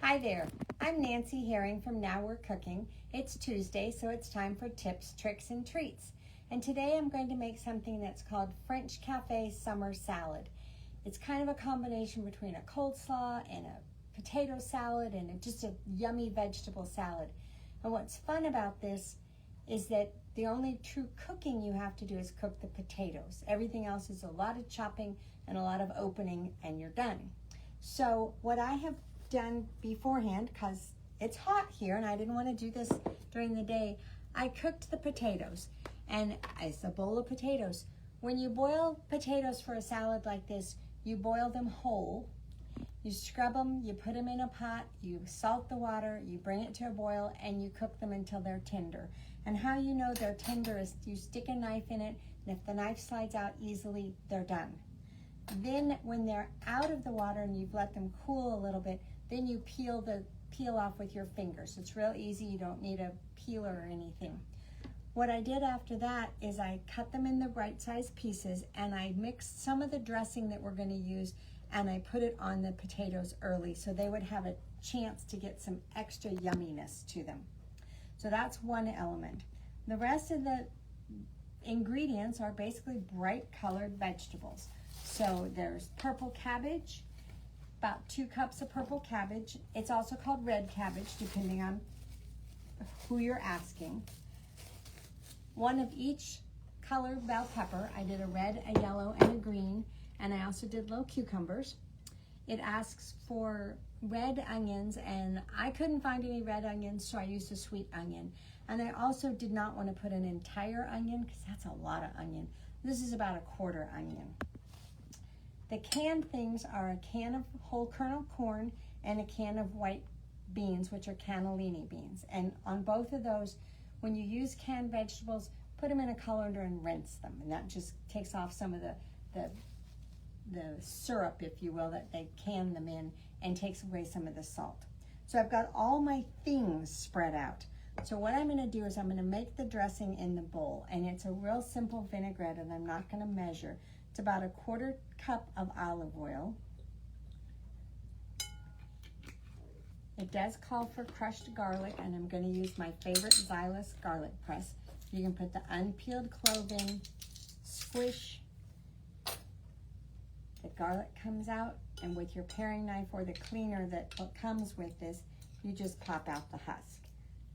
Hi there, I'm Nancy Herring from Now We're Cooking. It's Tuesday, so it's time for tips, tricks, and treats. And today I'm going to make something that's called French Cafe Summer Salad. It's kind of a combination between a coleslaw and a potato salad and just a yummy vegetable salad. And what's fun about this is that the only true cooking you have to do is cook the potatoes. Everything else is a lot of chopping and a lot of opening, and you're done. So what I have done beforehand, because it's hot here and I didn't want to do this during the day, I cooked the potatoes, and it's a bowl of potatoes. When you boil potatoes for a salad like this, you boil them whole, you scrub them, you put them in a pot, you salt the water, you bring it to a boil, and you cook them until they're tender. And how you know they're tender is you stick a knife in it, and if the knife slides out easily, they're done. Then when they're out of the water and you've let them cool a little bit, then you peel off with your fingers. It's real easy, you don't need a peeler or anything. What I did after that is I cut them in the right size pieces, and I mixed some of the dressing that we're going to use, and I put it on the potatoes early so they would have a chance to get some extra yumminess to them. So that's one element. The rest of the ingredients are basically bright colored vegetables. So there's purple cabbage, about 2 cups of purple cabbage. It's also called red cabbage, depending on who you're asking. 1 of each color bell pepper. I did a red, a yellow, and a green, and I also did little cucumbers. It asks for red onions, and I couldn't find any red onions, so I used a sweet onion. And I also did not want to put an entire onion, because that's a lot of onion. This is about a 1/4 onion. The canned things are a can of whole kernel corn and a can of white beans, which are cannellini beans. And on both of those, when you use canned vegetables, put them in a colander and rinse them. And that just takes off some of the syrup, if you will, that they can them in, and takes away some of the salt. So I've got all my things spread out. So what I'm going to do is I'm going to make the dressing in the bowl, and it's a real simple vinaigrette, and I'm not going to measure. It's about a 1/4 cup of olive oil. It does call for crushed garlic, and I'm going to use my favorite Xylus garlic press. You can put the unpeeled clove in, squish. The garlic comes out, and with your paring knife or the cleaner that comes with this, you just pop out the husk.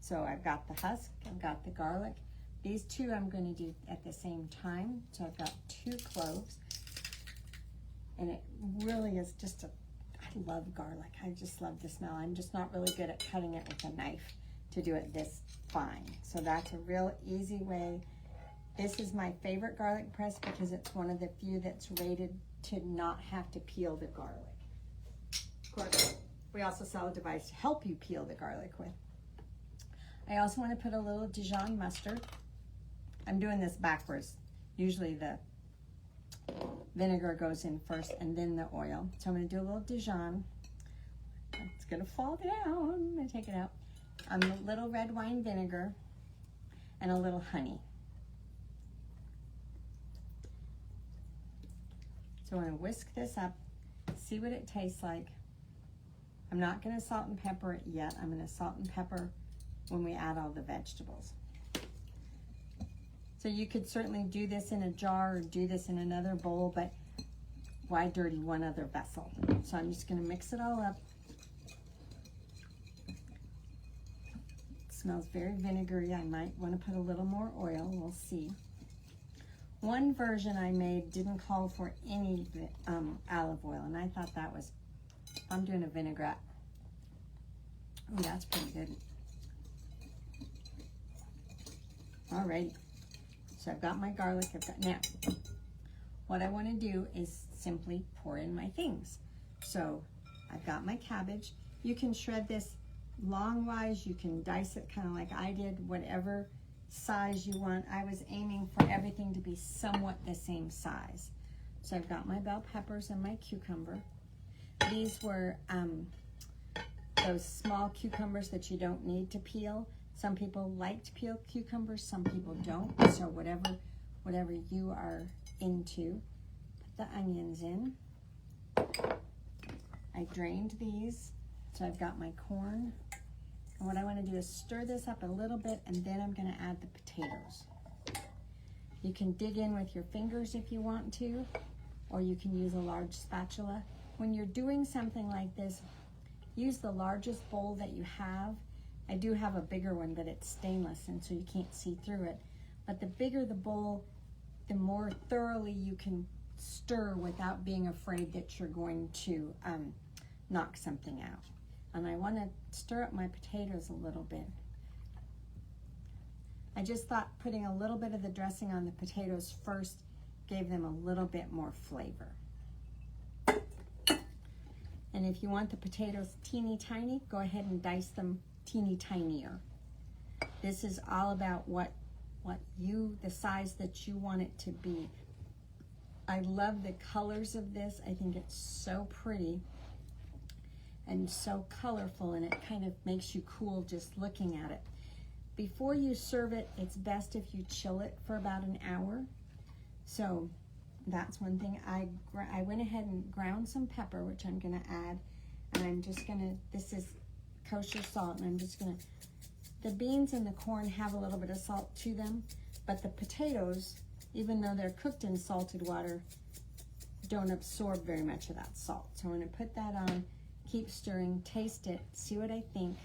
So I've got the husk, I've got the garlic. These two I'm going to do at the same time. So I've got 2 cloves, and it really is just I love garlic. I just love the smell. I'm just not really good at cutting it with a knife to do it this fine. So that's a real easy way. This is my favorite garlic press because it's one of the few that's rated to not have to peel the garlic. Of course, we also sell a device to help you peel the garlic with. I also want to put a little Dijon mustard. I'm doing this backwards. Usually the vinegar goes in first and then the oil. So I'm going to do a little Dijon. It's going to fall down. I'm going to take it out. A little red wine vinegar and a little honey. So I'm going to whisk this up, see what it tastes like. I'm not going to salt and pepper it yet. I'm going to salt and pepper when we add all the vegetables. So you could certainly do this in a jar or do this in another bowl, but why dirty one other vessel? So I'm just going to mix it all up. It smells very vinegary. I might want to put a little more oil. We'll see. One version I made didn't call for any olive oil, and I thought that was, I'm doing a vinaigrette. Oh, that's pretty good. Alrighty. So I've got my garlic. Now, what I want to do is simply pour in my things. So I've got my cabbage. You can shred this long-wise. You can dice it kind of like I did, whatever size you want. I was aiming for everything to be somewhat the same size. So I've got my bell peppers and my cucumber. These were those small cucumbers that you don't need to peel. Some people like to peel cucumbers, some people don't. So whatever you are into. Put the onions in. I drained these So I've got my corn. And what I want to do is stir this up a little bit, and then I'm going to add the potatoes. You can dig in with your fingers if you want to, or you can use a large spatula. When you're doing something like this, use the largest bowl that you have. I do have a bigger one, but it's stainless, and so you can't see through it. But the bigger the bowl, the more thoroughly you can stir without being afraid that you're going to knock something out. And I want to stir up my potatoes a little bit. I just thought putting a little bit of the dressing on the potatoes first gave them a little bit more flavor. And if you want the potatoes teeny tiny, go ahead and dice them teeny tinier. This is all about the size that you want it to be. I love the colors of this. I think it's so pretty and so colorful, and it kind of makes you cool just looking at it. Before you serve it, it's best if you chill it for about an hour. So that's one thing. I went ahead and ground some pepper, which I'm gonna add, and I'm just gonna, this is kosher salt, and I'm just gonna, the beans and the corn have a little bit of salt to them, but the potatoes, even though they're cooked in salted water, don't absorb very much of that salt. So I'm gonna put that on, keep stirring, taste it, see what I think,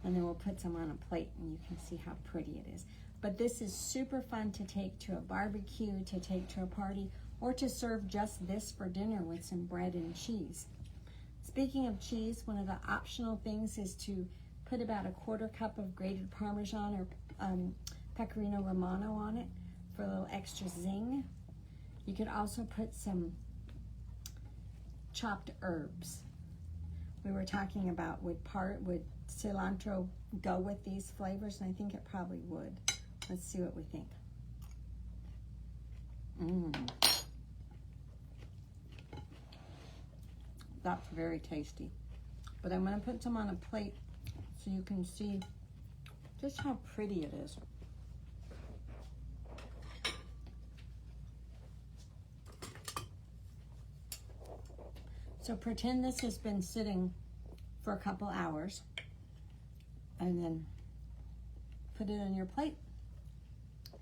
and then we'll put some on a plate and you can see how pretty it is. But this is super fun to take to a barbecue, to take to a party, or to serve just this for dinner with some bread and cheese. Speaking of cheese, one of the optional things is to put about a 1/4 cup of grated Parmesan or Pecorino Romano on it for a little extra zing. You could also put some chopped herbs. We were talking about would cilantro go with these flavors, and I think it probably would. Let's see what we think. That's very tasty. But I'm gonna put some on a plate so you can see just how pretty it is. So pretend this has been sitting for a couple hours, and then put it on your plate.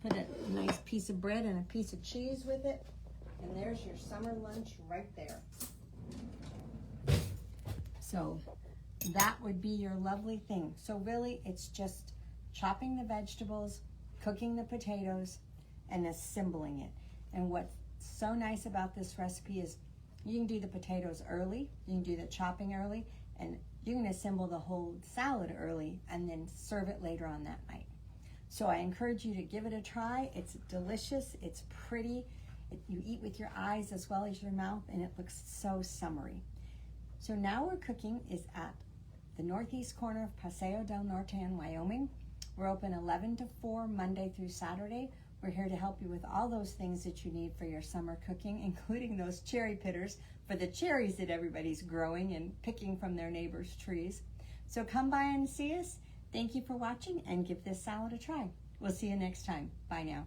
Put a nice piece of bread and a piece of cheese with it, and there's your summer lunch right there. So that would be your lovely thing. So really, it's just chopping the vegetables, cooking the potatoes, and assembling it. And what's so nice about this recipe is you can do the potatoes early, you can do the chopping early, and you can assemble the whole salad early and then serve it later on that night. So I encourage you to give it a try. It's delicious, it's pretty, you eat with your eyes as well as your mouth, and it looks so summery. So Now We're Cooking is at the northeast corner of Paseo del Norte in Wyoming. We're open 11 to 4 Monday through Saturday. We're here to help you with all those things that you need for your summer cooking, including those cherry pitters for the cherries that everybody's growing and picking from their neighbors' trees. So come by and see us. Thank you for watching, and give this salad a try. We'll see you next time. Bye now.